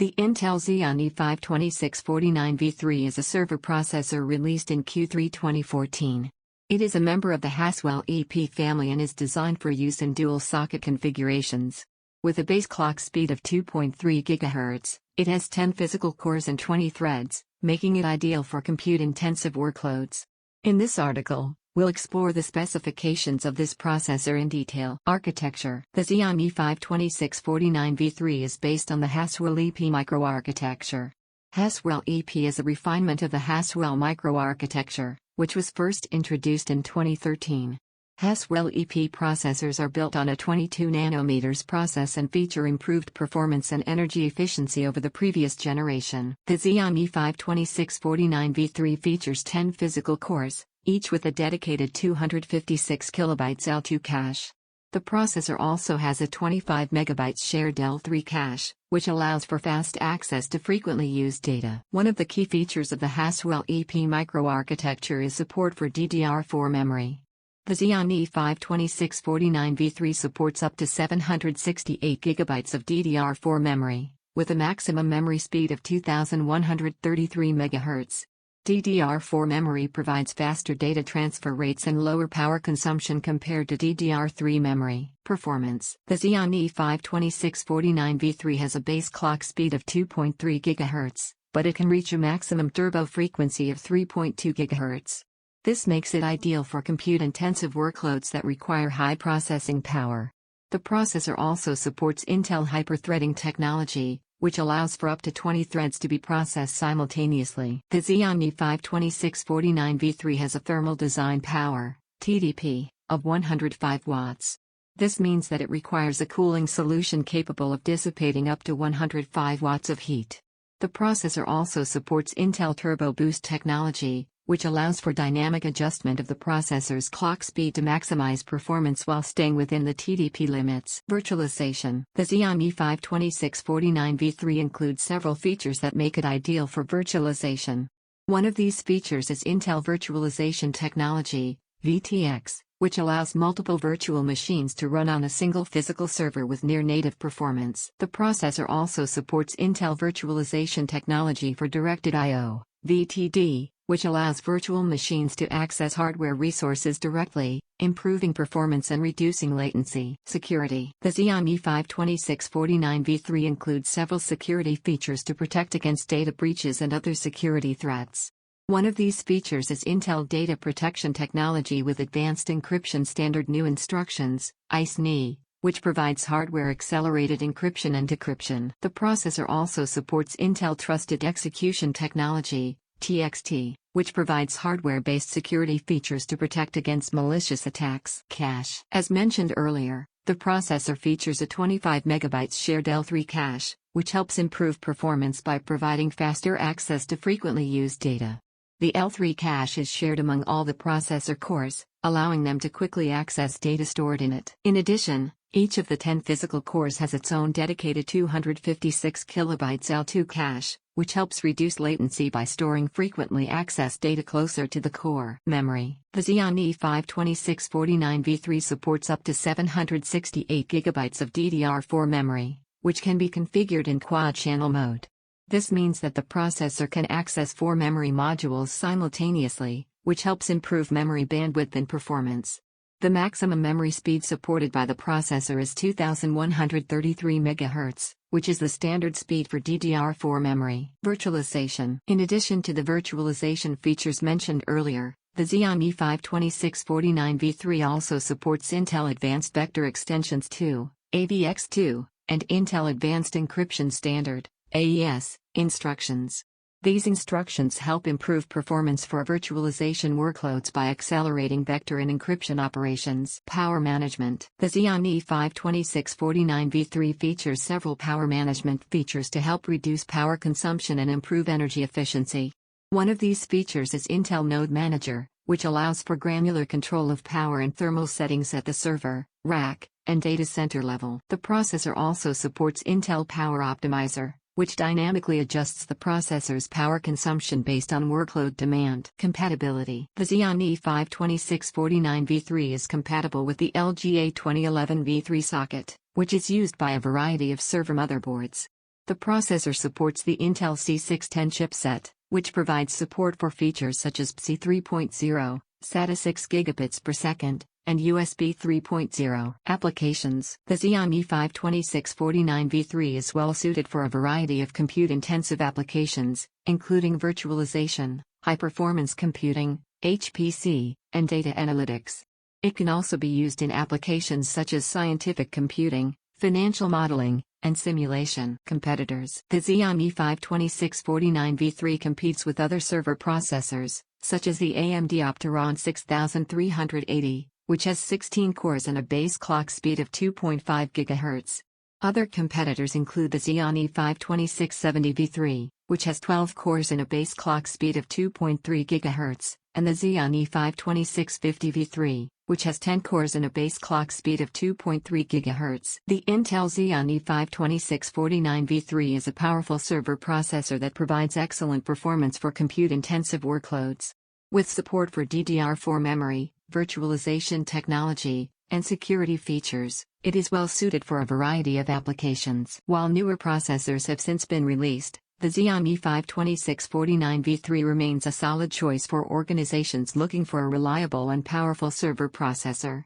The Intel Xeon E5-2649 v3 is a server processor released in Q3 2014. It is a member of the Haswell-EP family and is designed for use in dual-socket configurations. With a base clock speed of 2.3 GHz, it has 10 physical cores and 20 threads, making it ideal for compute-intensive workloads. In this article, we'll explore the specifications of this processor in detail. Architecture. The Xeon E5-2649 v3 is based on the Haswell-EP microarchitecture. Haswell-EP is a refinement of the Haswell microarchitecture, which was first introduced in 2013. Haswell-EP processors are built on a 22 nanometers process and feature improved performance and energy efficiency over the previous generation. The Xeon E5-2649 v3 features 10 physical cores, each with a dedicated 256 KB L2 cache. The processor also has a 25 MB shared L3 cache, which allows for fast access to frequently used data. One of the key features of the Haswell-EP microarchitecture is support for DDR4 memory. The Xeon E5-2649 v3 supports up to 768 GB of DDR4 memory, with a maximum memory speed of 2133 MHz. DDR4 memory provides faster data transfer rates and lower power consumption compared to DDR3 memory. Performance. The Xeon E5-2649 v3 has a base clock speed of 2.3 GHz, but it can reach a maximum turbo frequency of 3.2 GHz. This makes it ideal for compute-intensive workloads that require high processing power. The processor also supports Intel hyper-threading technology, which allows for up to 20 threads to be processed simultaneously. The Xeon E5-2649 v3 has a thermal design power, TDP, of 105 watts. This means that it requires a cooling solution capable of dissipating up to 105 watts of heat. The processor also supports Intel Turbo Boost technology, which allows for dynamic adjustment of the processor's clock speed to maximize performance while staying within the TDP limits. Virtualization. The Xeon E5-2649 v3 includes several features that make it ideal for virtualization. One of these features is Intel Virtualization Technology, VTX, which allows multiple virtual machines to run on a single physical server with near-native performance. The processor also supports Intel Virtualization Technology for Directed I/O, VTD, which allows virtual machines to access hardware resources directly, improving performance and reducing latency. Security. The Xeon E5-2649 v3 includes several security features to protect against data breaches and other security threats. One of these features is Intel Data Protection Technology with Advanced Encryption Standard New Instructions, ICE-NI, which provides hardware-accelerated encryption and decryption. The processor also supports Intel Trusted Execution Technology, TXT, which provides hardware-based security features to protect against malicious attacks. Cache. As mentioned earlier, the processor features a 25 MB shared L3 cache, which helps improve performance by providing faster access to frequently used data. The L3 cache is shared among all the processor cores, allowing them to quickly access data stored in it. In addition, each of the 10 physical cores has its own dedicated 256 KB L2 cache, which helps reduce latency by storing frequently accessed data closer to the core. Memory. The Xeon E5-2649 v3 supports up to 768 GB of DDR4 memory, which can be configured in quad-channel mode. This means that the processor can access 4 memory modules simultaneously, which helps improve memory bandwidth and performance. The maximum memory speed supported by the processor is 2133 MHz, which is the standard speed for DDR4 memory. Virtualization. In addition to the virtualization features mentioned earlier, the Xeon E5-2649 v3 also supports Intel Advanced Vector Extensions 2, AVX2, and Intel Advanced Encryption Standard, AES, instructions. These instructions help improve performance for virtualization workloads by accelerating vector and encryption operations. Power management. The Xeon E5-2649 v3 features several power management features to help reduce power consumption and improve energy efficiency. One of these features is Intel Node Manager, which allows for granular control of power and thermal settings at the server, rack, and data center level. The processor also supports Intel Power Optimizer, which dynamically adjusts the processor's power consumption based on workload demand. Compatibility. The Xeon E5-2649 v3 is compatible with the LGA 2011 v3 socket, which is used by a variety of server motherboards. The processor supports the Intel C610 chipset, which provides support for features such as PCIe 3.0, SATA 6 gigabits per second, and USB 3.0 applications. The Xeon E5-2649 V3 is well suited for a variety of compute-intensive applications, including virtualization, high-performance computing, HPC, and data analytics. It can also be used in applications such as scientific computing, financial modeling, and simulation. Competitors. The Xeon E5-2649 V3 competes with other server processors, such as the AMD Opteron 6380, which has 16 cores and a base clock speed of 2.5 GHz. Other competitors include the Xeon E5-2670 V3, which has 12 cores and a base clock speed of 2.3 GHz, and the Xeon E5-2650 V3, which has 10 cores and a base clock speed of 2.3 GHz. The Intel Xeon E5-2649 V3 is a powerful server processor that provides excellent performance for compute-intensive workloads. With support for DDR4 memory, virtualization technology, and security features, it is well suited for a variety of applications. While newer processors have since been released, the Xeon E5-2649 V3 remains a solid choice for organizations looking for a reliable and powerful server processor.